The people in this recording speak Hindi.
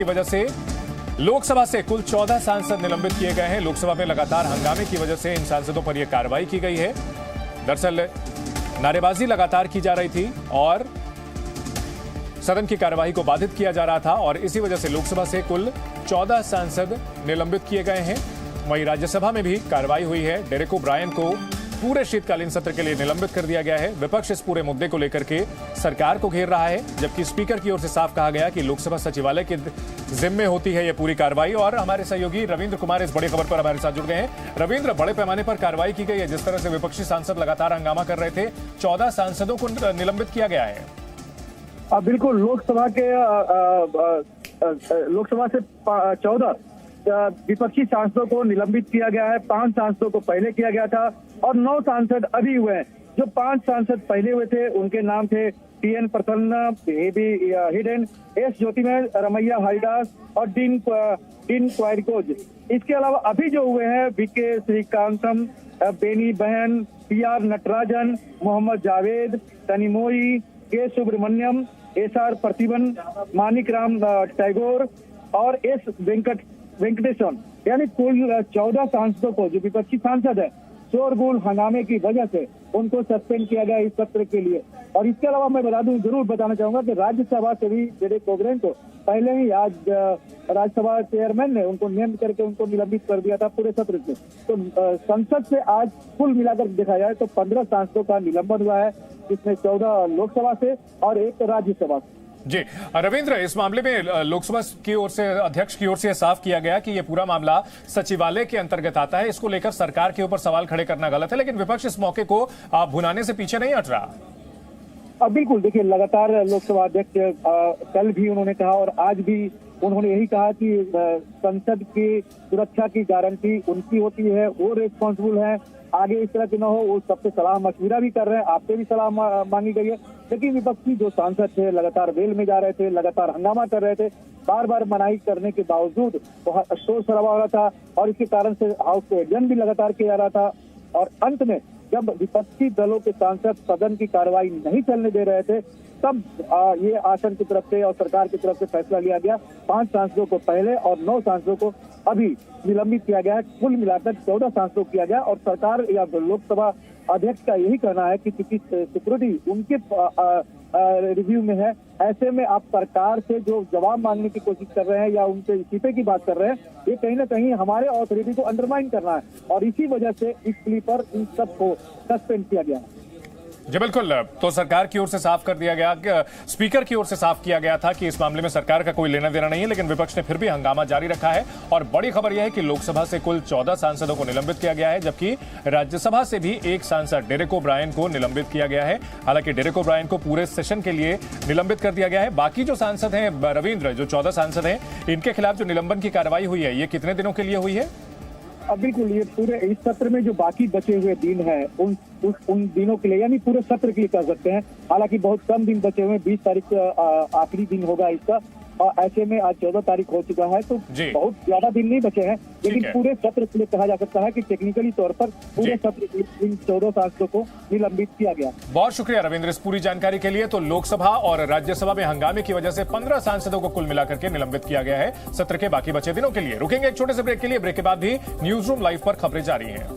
की वजह से लोकसभा से कुल 14 सांसद निलंबित किए गए हैं। लोकसभा में लगातार हंगामे की वजह से इन सांसदों पर यह कार्रवाई की गई है। दरअसल नारेबाजी लगातार की जा रही थी और सदन की कार्यवाही को बाधित किया जा रहा था और इसी वजह से लोकसभा से कुल 14 सांसद निलंबित किए गए हैं। वहीं राज्यसभा में भी कार्रवाई हुई है। डेरेक ओब्रायन को पूरे शीतकालीन सत्र के लिए निलंबित कर दिया गया है। विपक्ष इस पूरे मुद्दे को लेकर के सरकार को घेर रहा है, जबकि स्पीकर की ओर से साफ कहा गया कि लोकसभा सचिवालय के जिम्मे होती है यह पूरी कार्रवाई। और हमारे सहयोगी रविंद्र कुमार इस बड़ी खबर पर हमारे साथ जुड़ गए हैं। रविंद्र, बड़े पैमाने पर कार्रवाई की गई है। जिस तरह से विपक्षी सांसद लगातार हंगामा कर रहे थे, 14 सांसदों को निलंबित किया गया है। बिल्कुल, लोकसभा से 14 विपक्षी सांसदों को निलंबित किया गया है। 5 सांसदों को पहले किया गया था और 9 सांसद अभी हुए हैं। जो 5 सांसद पहले हुए थे उनके नाम थे टी.एन. प्रसन्न, ए.बी. Hidden, S. ज्योतिर्मय, रमैया हरिदास और डीन क्वायरकोज। इसके अलावा अभी जो हुए हैं वी.के. श्रीकांतम, बेनी बहन, पी.आर. नटराजन, मोहम्मद जावेद, तनिमोई, के. सुब्रमण्यम, एस.आर. प्रतिबन, मानिक राम टैगोर और एस. वेंकटेश्वर, यानी कुल 14 सांसदों को, जो विपक्षी सांसद है, शोरगुल हंगामे की वजह से उनको सस्पेंड किया गया इस सत्र के लिए। और इसके अलावा मैं जरूर बताना चाहूंगा कि राज्यसभा से भी डेरेक ओब्रायन को पहले ही आज राज्यसभा चेयरमैन ने उनको नियमित करके उनको निलंबित कर दिया था पूरे सत्र से। तो संसद से आज कुल मिलाकर देखा जाए तो 15 सांसदों का निलंबन हुआ है, जिसमें 14 लोकसभा से और 1 राज्यसभा से। जी रविंद्र, इस मामले में लोकसभा की ओर से अध्यक्ष की ओर से साफ किया गया कि यह पूरा मामला सचिवालय के अंतर्गत आता है। इसको लेकर सरकार के ऊपर सवाल खड़े करना गलत है, लेकिन विपक्ष इस मौके को भुनाने से पीछे नहीं हट रहा। बिल्कुल, देखिए, लगातार लोकसभा अध्यक्ष कल भी उन्होंने कहा और आज भी उन्होंने यही कहा कि संसद की सुरक्षा की गारंटी उनकी होती है, वो रिस्पॉन्सिबल है। आगे इस तरह की न हो, वो सबसे सलाह मशविरा भी कर रहे हैं, आपसे भी सलाह मांगी गई है। लेकिन विपक्षी जो सांसद थे लगातार वेल में जा रहे थे, लगातार हंगामा कर रहे थे, बार बार मनाही करने के बावजूद बहुत शोर शराबा हो रहा था और इसके कारण से हाउस को एडजर्न भी लगातार किया जा रहा था। और अंत में जब विपक्षी दलों के सांसद सदन की कार्रवाई नहीं चलने दे रहे थे, तब ये आसन की तरफ से और सरकार की तरफ से फैसला लिया गया। 5 सांसदों को पहले और 9 सांसदों को अभी निलंबित किया गया है। कुल मिलाकर 14 सांसदों किया गया और सरकार या लोकसभा अध्यक्ष का यही कहना है कि क्योंकि सिक्योरिटी उनके रिव्यू में है, ऐसे में आप सरकार से जो जवाब मांगने की कोशिश कर रहे हैं या उनसे इस्तीफे की बात कर रहे हैं, ये कहीं ना कहीं हमारे अथॉरिटी को अंडरमाइन करना है और इसी वजह से इस प्ली पर इन सबको सस्पेंड किया गया है। जी बिल्कुल, तो सरकार की ओर से साफ कर दिया गया, स्पीकर की ओर से साफ किया गया था कि इस मामले में सरकार का कोई लेना देना नहीं है, लेकिन विपक्ष ने फिर भी हंगामा जारी रखा है। और बड़ी खबर यह है कि लोकसभा से कुल 14 सांसदों को निलंबित किया गया है, जबकि राज्यसभा से भी 1 सांसद डेरेक ओब्रायन को निलंबित किया गया है। हालांकि डेरेक ओब्रायन को पूरे सेशन के लिए निलंबित कर दिया गया है। बाकी जो सांसद हैं रविंद्र, जो 14 सांसद हैं, इनके खिलाफ जो निलंबन की कार्रवाई हुई है, ये कितने दिनों के लिए हुई है? बिल्कुल, ये पूरे इस सत्र में जो बाकी बचे हुए दिन हैं उन दिनों के लिए, यानी पूरे सत्र के लिए कर सकते हैं। हालांकि बहुत कम दिन बचे हुए हैं, 20 तारीख आखिरी दिन होगा इसका और ऐसे में आज 14 तारीख हो चुका है, तो बहुत ज्यादा दिन नहीं बचे हैं। लेकिन पूरे सत्र के लिए कहा जा सकता है कि टेक्निकली तौर पर पूरे सत्र के इन 14 सांसदों को निलंबित किया गया। बहुत शुक्रिया रविंद्र इस पूरी जानकारी के लिए। तो लोकसभा और राज्यसभा में हंगामे की वजह से 15 सांसदों को कुल मिलाकर के निलंबित किया गया है सत्र के बाकी बचे दिनों के लिए। रुकेंगे एक छोटे से ब्रेक के लिए। ब्रेक के बाद भी न्यूज रूम लाइव पर खबरें जारी हैं।